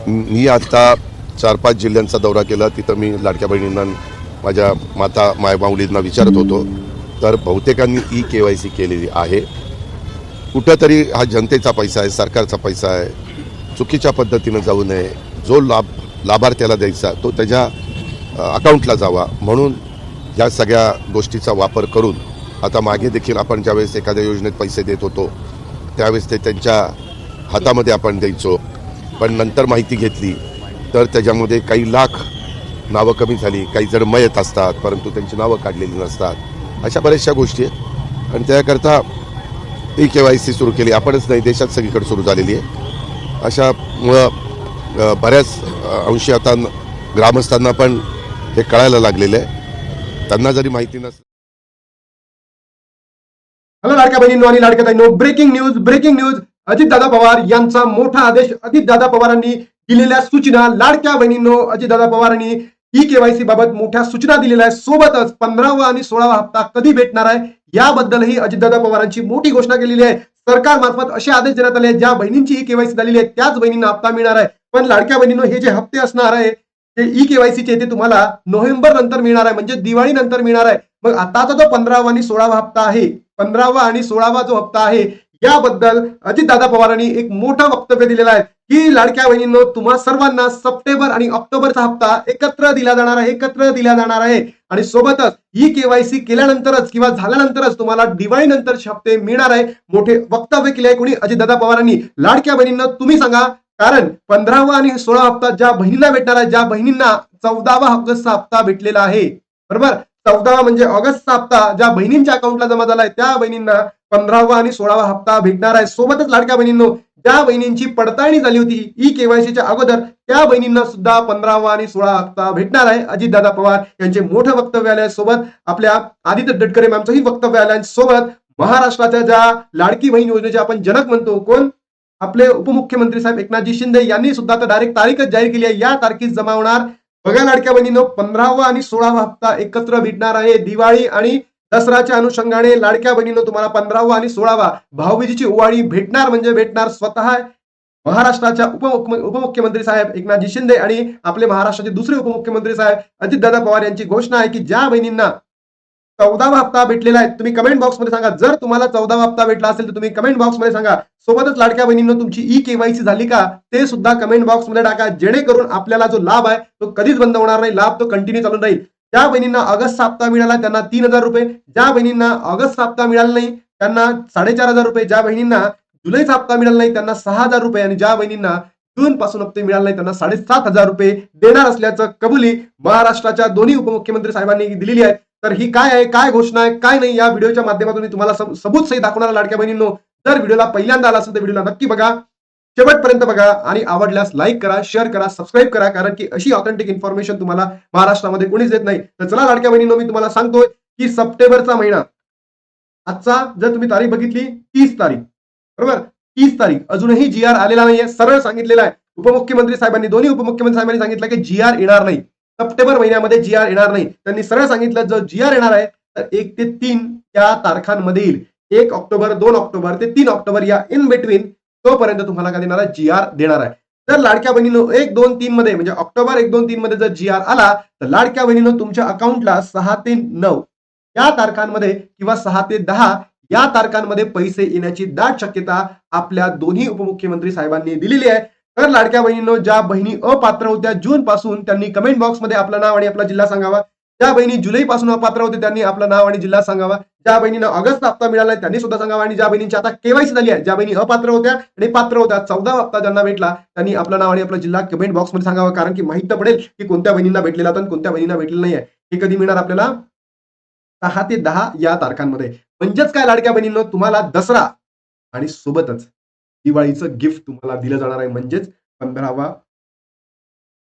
मी आता 4-5 जिल्ह्यांचा दौरा केला. तिथं मी लाडक्या बहिणींना, माझ्या माता मायमाऊलींना विचारत होतो. तर बहुतेकांनी KYC केलेली आहे. कुठंतरी हा जनतेचा पैसा आहे, सरकारचा पैसा आहे. चुकीच्या पद्धतीनं जाऊ नये. जो लाभार्थ्याला द्यायचा तो त्याच्या अकाउंटला जावा, म्हणून या सगळ्या गोष्टीचा वापर करून आता मागे देखील आपण ज्यावेळेस एखाद्या योजनेत पैसे देत होतो त्यावेळेस ते त्यांच्या हातामध्ये आपण द्यायचो. पण नंतर माहिती घेतली तर त्याच्यामध्ये काही लाख नावं कमी झाली. काही जण मयत असतात परंतु त्यांची नावं काढलेली नसतात. अशा बऱ्याचशा गोष्टी आहेत आणि त्याकरता KYC सुरू केली. आपणच नाही, देशात सगळीकडे सुरू झालेली आहे. अशामुळं बऱ्याच अंशी आता ग्रामस्थांना पण हे कळायला लागलेलं आहे. त्यांना जरी माहिती नसतं. हॅलो लाडक्या बहिणींनो आणि लाडक्या ताईंनो, ब्रेकिंग न्यूज. अजितदादा पवार यांचा मोठा आदेश. अजितदादा पवारांनी दिलेल्या सूचना. लाडक्या बहिणींनो, अजितदादा पवारांनी KYC बाबत मोठ्या सूचना दिलेल्या आहेत. सोबतच 15वा आणि 16वा हप्ता कधी भेटणार आहे याबद्दलही अजितदादा पवारांची मोठी घोषणा केलेली आहे. सरकारमार्फत असे आदेश देण्यात आले ज्या बहिणींची KYC झालेली आहे त्याच बहिणींना हप्ता मिळणार आहे. पण लाडक्या बहिणींनो, हे जे हप्ते असणार आहे ते KYC चे ते तुम्हाला नोव्हेंबर नंतर मिळणार आहे, म्हणजे दिवाळी नंतर मिळणार आहे. मग आताचा जो 15वा आणि 16वा हप्ता आहे, 15वा आणि 16वा जो हप्ता आहे याबद्दल अजितदादा पवारांनी एक मोठं वक्तव्य दिलेलं आहे की लाडक्या बहिणींनो, तुम्हा सर्वांना सप्टेंबर आणि ऑक्टोबरचा हप्ता एकत्र दिला जाणार आहे. आणि सोबतच KYC केल्यानंतरच किंवा झाल्यानंतरच तुम्हाला दिवाळी नंतरचे हप्ते मिळणार आहे. मोठे वक्तव्य केले आहे कोणी, अजितदादा पवारांनी. लाडक्या बहिणींना तुम्ही सांगा, कारण 15वा आणि 16वा हप्ता ज्या बहिणींना भेटणार आहे, ज्या बहिणींना 14वा ऑगस्टचा हप्ता भेटलेला आहे, बरोबर, 14वा म्हणजे ऑगस्टचा हप्ता ज्या बहिणींच्या अकाउंटला जमा झालाय त्या बहिणींना 15वा आणि 16वा हप्ता भेटणार आहे. सोबतच लाडक्या बहिणींनो, ज्या बहिणींची पडताळणी झाली होती KYCच्या अगोदर त्या बहिणींना सुद्धा 15वा आणि 16वा हप्ता भेटणार आहे. अजितदादा पवार यांचे मोठं वक्तव्य आले. सोबत आपल्या आदित्य तटकरे मॅमचंही वक्तव्य आलं. सोबत महाराष्ट्राच्या ज्या लाडकी बहीण योजनेचे आपण जनक म्हणतो, कोण, आपले उपमुख्यमंत्री साहेब एकनाथजी शिंदे यांनी सुद्धा आता डायरेक्ट तारीखच जाहीर केली आहे. या तारखेत जमा होणार. बघा लाडक्या बहिणींनो, 15वा आणि 16वा हप्ता एकत्र भेटणार आहे. दिवाळी आणि दसऱ्याच्या अनुषंगाने लाडक्या बहिणींनो तुम्हाला 15वा आणि 16वा भाऊबीजेची ओवाळी भेटणार म्हणजे भेटणार. स्वतः महाराष्ट्राच्या उपमुख्यमंत्री साहेब एकनाथजी शिंदे आणि आपले महाराष्ट्राचे दुसरे उपमुख्यमंत्री साहेब अजितदादा पवार यांची घोषणा आहे की ज्या बहिणींना 14वा हप्ता भेटलेला आहे, तुम्ही कमेंट बॉक्समध्ये सांगा. जर तुम्हाला 14वा हप्ता भेटला असेल तर तुम्ही कमेंट बॉक्समध्ये सांगा. सोबतच लाडक्या बहिणींनो, तुमची KYC झाली का ते सुद्धा कमेंट बॉक्समध्ये टाका, जेणेकरून आपल्याला जो लाभ आहे तो कधीच बंद होणार नाही. लाभ तो कंटिन्यू चालून राहील. ज्या बहिणींना ऑगस्टचा हप्ता मिळाला त्यांना 3,000 रुपये, ज्या बहिणींना ऑगस्टचा हप्ता मिळाला नाही त्यांना 4,500 रुपये, ज्या बहिणींना जुलैचा हप्ता मिळाला नाही त्यांना 6,000 रुपये आणि ज्या बहिणींना जून पासून हप्ते मिळाले नाही त्यांना 7,500 रुपये देणार असल्याचं कबुली महाराष्ट्राच्या दोन्ही उपमुख्यमंत्री साहेबांनी दिलेली आहे. तर ही काय आहे, काय घोषणा आहे, काय नाही, या व्हिडिओच्या माध्यमातून मी तुम्हाला सबूत सहित दाखवणार. लाडक्या बहिणींनो, जर व्हिडिओला पहिल्यांदा आला असेल तर व्हिडिओला नक्की बघा, शेवटपर्यंत बघा आणि आवडल्यास लाईक करा, शेअर करा, सबस्क्राईब करा, कारण की अशी ऑथेंटिक इन्फॉर्मेशन तुम्हाला महाराष्ट्रामध्ये कोणीच देत नाही. तर चला लाडक्या बहिणींनो, मी तुम्हाला सांगतोय की सप्टेंबरचा महिना, आजचा जर तुम्ही तारीख बघितली 30 तारीख, बरोबर, 30 तारीख, अजूनही GR आलेला नाहीये. सरळ सांगितलेलं आहे उपमुख्यमंत्री साहेबांनी, दोन्ही उपमुख्यमंत्री साहेबांनी सांगितलं की GR येणार नाही, सप्टेंबर महिन्यामध्ये GR येणार नाही. त्यांनी सरळ सांगितलं जर GR येणार आहे तर 1 ते 3 या तारखांमध्ये येईल. 1 ऑक्टोबर, 2 ऑक्टोबर ते 3 ऑक्टोबर या इन बिटवीन तोपर्यंत तुम्हाला काय देणार आहे, GR देणार आहे. तर लाडक्या बहिणींनो, 1, 2, 3 मध्ये म्हणजे ऑक्टोबर 1, 2, 3 मध्ये जर GR आला तर लाडक्या बहिणींनो तुमच्या अकाउंटला 6 ते 9 या तारखांमध्ये किंवा 6 ते 10 या तारखांमध्ये पैसे येण्याची दाट शक्यता आपल्या दोन्ही उपमुख्यमंत्री साहेबांनी दिलेली आहे. तर लाडक्या बहिणींनो, ज्या बहिणी अपात्र होत्या जून पासून त्यांनी कमेंट बॉक्समध्ये आपलं नाव आणि आपला जिल्हा सांगावा. ज्या बहिणी जुलै पासून अपात्र होते त्यांनी आपलं नाव आणि जिल्हा सांगावा. ज्या बहिणींना ऑगस्ट हप्ता मिळाला त्यांनी सुद्धा सांगावा. आणि ज्या बहिणींची आता KYC झाली आहे, ज्या बहिणी अपात्र होत्या आणि पात्र होत्या, 14वा हप्ता ज्यांना भेटला त्यांनी आपलं नाव आणि आपला जिल्हा कमेंट बॉक्समध्ये सांगावा, कारण की माहिती पडेल की कोणत्या बहिणींना भेटलेला आणि कोणत्या बहिणींना भेटलेलं नाही आहे. हे कधी मिळणार आपल्याला, 6 ते 10 या तारखांमध्ये. म्हणजेच काय लाडक्या बहिणींनो, तुम्हाला दसरा आणि सोबतच दिवाळीचं गिफ्ट तुम्हाला दिलं जाणार आहे. म्हणजेच 15वा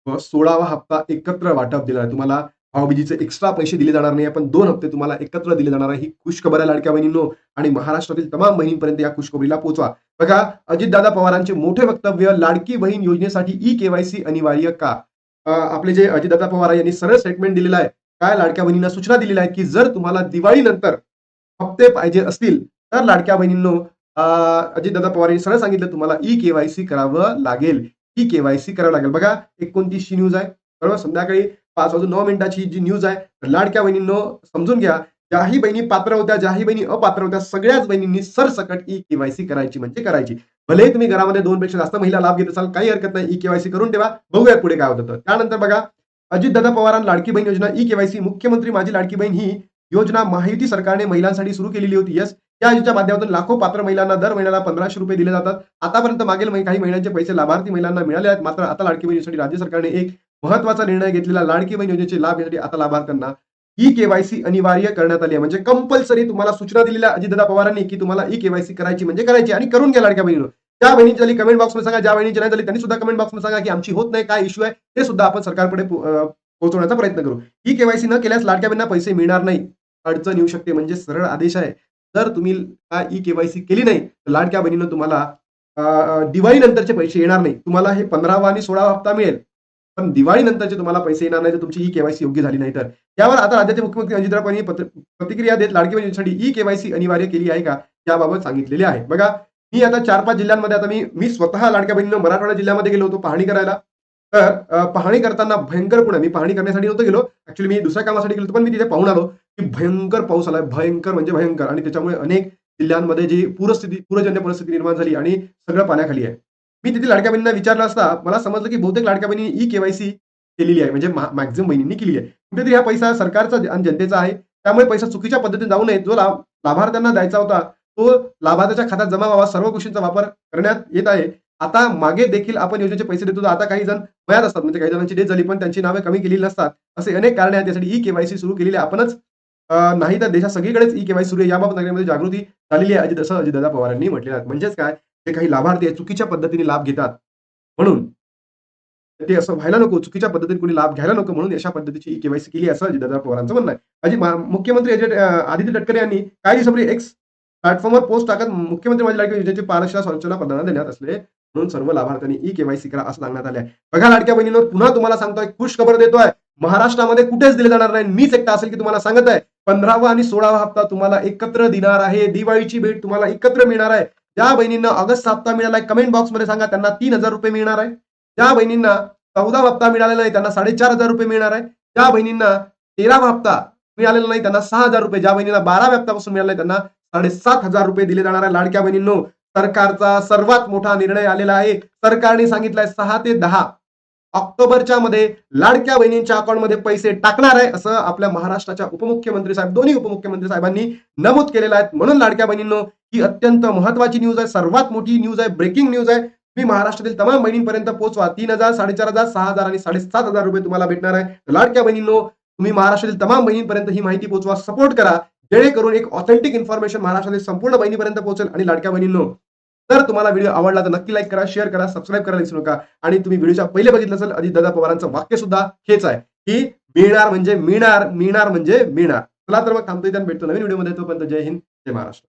व 16वा हप्ता एकत्र वाटप दिला आहे. तुम्हाला भाऊबीजेचे एक्स्ट्रा पैसे दिले जाणार नाही, पण 2 हप्ते तुम्हाला एकत्र दिले जाणार आहे. ही खुशखबर आहे लाडक्या बहिणींनो, आणि महाराष्ट्रातील तमाम बहिणींपर्यंत या खुशखबरीला पोहोचवा. बघा, अजितदादा पवारांचे मोठे वक्तव्य, लाडकी बहीण योजनेसाठी KYC अनिवार्य का. आपले जे अजितदादा पवार यांनी सरळ स्टेटमेंट दिलेलं आहे. काय, लाडक्या बहिणींना सूचना दिलेल्या आहेत की जर तुम्हाला दिवाळीनंतर हप्ते पाहिजे असतील तर लाडक्या बहिणींनो, अजितदादा पवार यांनी सरळ सांगितलं तुम्हाला KYC करावं लागेल. ही केवायसी करावं लागेल. बघा 29ची न्यूज आहे, बरोबर. संध्याकाळी 5:09 जी न्यूज आहे. तर लाडक्या बहिणींनो समजून घ्या, ज्याही बहिणी पात्र होत्या, ज्याही बहिणी अपात्र होत्या, सगळ्याच बहिणींनी सरसकट ई केवायसी करायची म्हणजे करायची. भलेही तुम्ही घरामध्ये 2 पेक्षा जास्त महिला लाभ घेत असाल, काही हरकत नाही. ई केवायसी करून ठेवा. बघूयात पुढे काय होतं. त्यानंतर बघा, अजितदादा पवारांना लाडकी बहीण योजना ई केवायसी. मुख्यमंत्री माझी लाडकी बहीण ही योजना महायुती सरकारने महिलांसाठी सुरू केलेली होती. यस, या योजनेच्या माध्यमातून लाखो पात्र महिलांना दर महिन्याला ₹1500 दिले जातात. आतापर्यंत मागील काही महिन्यांचे पैसे लाभार्थी महिलांना मिळाले आहेत. मात्र आता लाडकी बहीण योजनेसाठी राज्य सरकारने एक महत्वाचा निर्णय घेतलेला. लाडकी बहीण योजनेचे लाभ घेण्यासाठी आता लाभार्थ्यांना ई केवायसी अनिवार्य करण्यात आली आहे. म्हणजे कंपल्सरी तुम्हाला सूचना दिलेल्या अजितदादा पवारांनी की तुम्हाला ई केवायसी करायची म्हणजे करायची आणि करून घ्या लाडक्या बहिणींनो. ज्या बहिणींची झाली कमेंट बॉक्समध्ये सांगा, ज्या बहिणींची नाही झाली त्यांनी सुद्धा कमेंट बॉक्समध्ये सांगा की आमची होत नाही, काय इश्यू आहे ते सुद्धा आपण सरकारकडे पोहोचवण्याचा प्रयत्न करू. ई केवायसी न केल्यास लाडक्या बहिणींना पैसे मिळणार नाही, अडचण येऊ शकते. म्हणजे सरळ आदेश आहे. जर तुम्ही ई केवायसी केली नाही तर लाडक्या बहिणींनो तुम्हाला दिवाळी नंतरचे पैसे येणार नाही. तुम्हाला हे 15वा आणि 16वा हप्ता मिळेल, पण दिवाळी नंतरचे तुम्हाला पैसे येणार नाही जर तुमची ई केवायसी योग्य झाली नाही तर. यावर आता राज्याचे मुख्यमंत्री अजितदादा पवार यांनी प्रतिक्रिया देत लाडकी बहीण योजनेसाठी ई केवायसी अनिवार्य केली आहे का याबाबत सांगितलेले आहे. बघा, मी आता 4-5 जिल्ह्यांमध्ये आता मी स्वतः लाडक्या बहिणींनो मराठवाडा जिल्ह्यामध्ये गेलो होतो पाहणी करायला. तर पाहणी करताना भयंकर पुणे, मी पाहणी करण्यासाठी नव्हतो गेलो, ऍक्च्युअली मी दुसऱ्या कामासाठी गेलो होतो, पण मी तिथे पाहून आलो की भयंकर पाऊस आलाय, भयंकर म्हणजे भयंकर. आणि त्याच्यामुळे अनेक जिल्ह्यांमध्ये जी पूरजन्य परिस्थिती निर्माण झाली आणि सगळं पाण्याखाली आहे. मी तिथे लाडक्या बहिणींना विचारलं असता मला समजलं की बहुतेक लाडक्या बहिणी ई केवायसी केलेली आहे, म्हणजे मॅक्झिमम बहिणींनी केली आहे. कुठेतरी हा पैसा सरकारचा आणि जनतेचा आहे, त्यामुळे पैसा चुकीच्या पद्धतीने जाऊ नये. जो लाभार्थ्यांना द्यायचा होता तो लाभार्थ्याच्या खात्यात जमा व्हावा, सर्व गोष्टींचा वापर करण्यात येत आहे. आता मागे देखील आपण योजनेचे पैसे देतो, आता काही जण वयात असतात, म्हणजे काही जणांची डेथ झाली पण त्यांची नावे कमी केलेली नसतात. असे अनेक कारणे आहेत, त्यासाठी ई केवायसी सुरू केलेली आपणच नाही तर देशात सगळीकडेच ई केवायसी सुरू आहे. याबाबत नगरामध्ये जागृती झालेली आहे, असं अजितदादा पवारांनी म्हटलेलं आहे. म्हणजेच काय, जे काही लाभार्थी आहेत चुकीच्या पद्धतीने लाभ घेतात, म्हणून ते असं व्हायला नको, चुकीच्या पद्धतीने कोणी लाभ घ्यायला नको, म्हणून अशा पद्धतीची ई केवायसी केली असं अजितदादा पवारांचं म्हणणं आहे. मुख्यमंत्री आदित्य तटकरे यांनी काही दिवसापूर्वी एक्स प्लॅटफॉर्मवर पोस्ट टाकत मुख्यमंत्री माझी लाडकी योजनेची पारदर्शकता सूचना प्राधान्य देण्यात असले म्हणून सर्व लाभार्थ्यांनी ई केवायसी करा असं सांगण्यात आले आहे. बघा लाडक्या बहिणींनो, पुन्हा तुम्हाला सांगतोय, खुश खबर देतोय, महाराष्ट्रामध्ये कुठेच दिले जाणार नाही. मीच एकटा असेल की तुम्हाला सांगत आहे, 15वा आणि 16वा हप्ता तुम्हाला एकत्र देणार आहे. दिवाळीची भेट तुम्हाला एकत्र मिळणार आहे. ज्या बहिणींना ऑगस्ट हप्ता मिळाला आहे कमेंट बॉक्समध्ये सांगा, त्यांना ₹3000 मिळणार आहे. ज्या बहिणींना 14वा हप्ता मिळालेला आहे त्यांना ₹4500 मिळणार आहे. ज्या बहिणींना 13वा हप्ता मिळालेला नाही त्यांना ₹6000. ज्या बहिणींना 12व्या हप्त्यापासून मिळाला आहे त्यांना ₹7500 दिले जाणार आहे. लाडक्या बहिणींनो, सरकारचा सर्वात मोठा निर्णय आलेला आहे. सरकारने सांगितलंय 6 ते 10 ऑक्टोबरच्या मध्ये लाडक्या बहिणींच्या अकाउंटमध्ये पैसे टाकणार आहे, असं आपल्या महाराष्ट्राच्या उपमुख्यमंत्री साहेब, दोन्ही उपमुख्यमंत्री साहेबांनी नमूद केलेलं आहे. म्हणून लाडक्या बहिणींनो, ही अत्यंत महत्वाची न्यूज आहे, सर्वात मोठी न्यूज आहे, ब्रेकिंग न्यूज आहे. तुम्ही महाराष्ट्रातील तमाम बहिणींपर्यंत पोहोचवा. 3000, 4500, 6000 आणि ₹7500 तुम्हाला भेटणार आहे. लाडक्या बहिणींनो, तुम्ही महाराष्ट्रातील तमाम बहिणींपर्यंत ही माहिती पोहोचवा, सपोर्ट करा, जेणेकरून एक ऑथेंटिक इन्फॉर्मेशन महाराष्ट्रातील संपूर्ण बहिणीपर्यंत पोहोचेल. आणि लाडक्या बहिणींनो, जर तुम्हाला व्हिडिओ आवडला तर नक्की लाईक करा, शेअर करा, सबस्क्राईब करायला विसरू नका. आणि तुम्ही व्हिडिओच्या पहिले बघितलं असेल, अजितदादा पवारांचं वाक्य सुद्धा हेच आहे की मिळणार म्हणजे मिळणार, मिळणार म्हणजे मिळणार. चला तर मग थांबतोय, भेटतो नवीन व्हिडिओमध्ये. तोपर्यंत जय हिंद, जय महाराष्ट्र.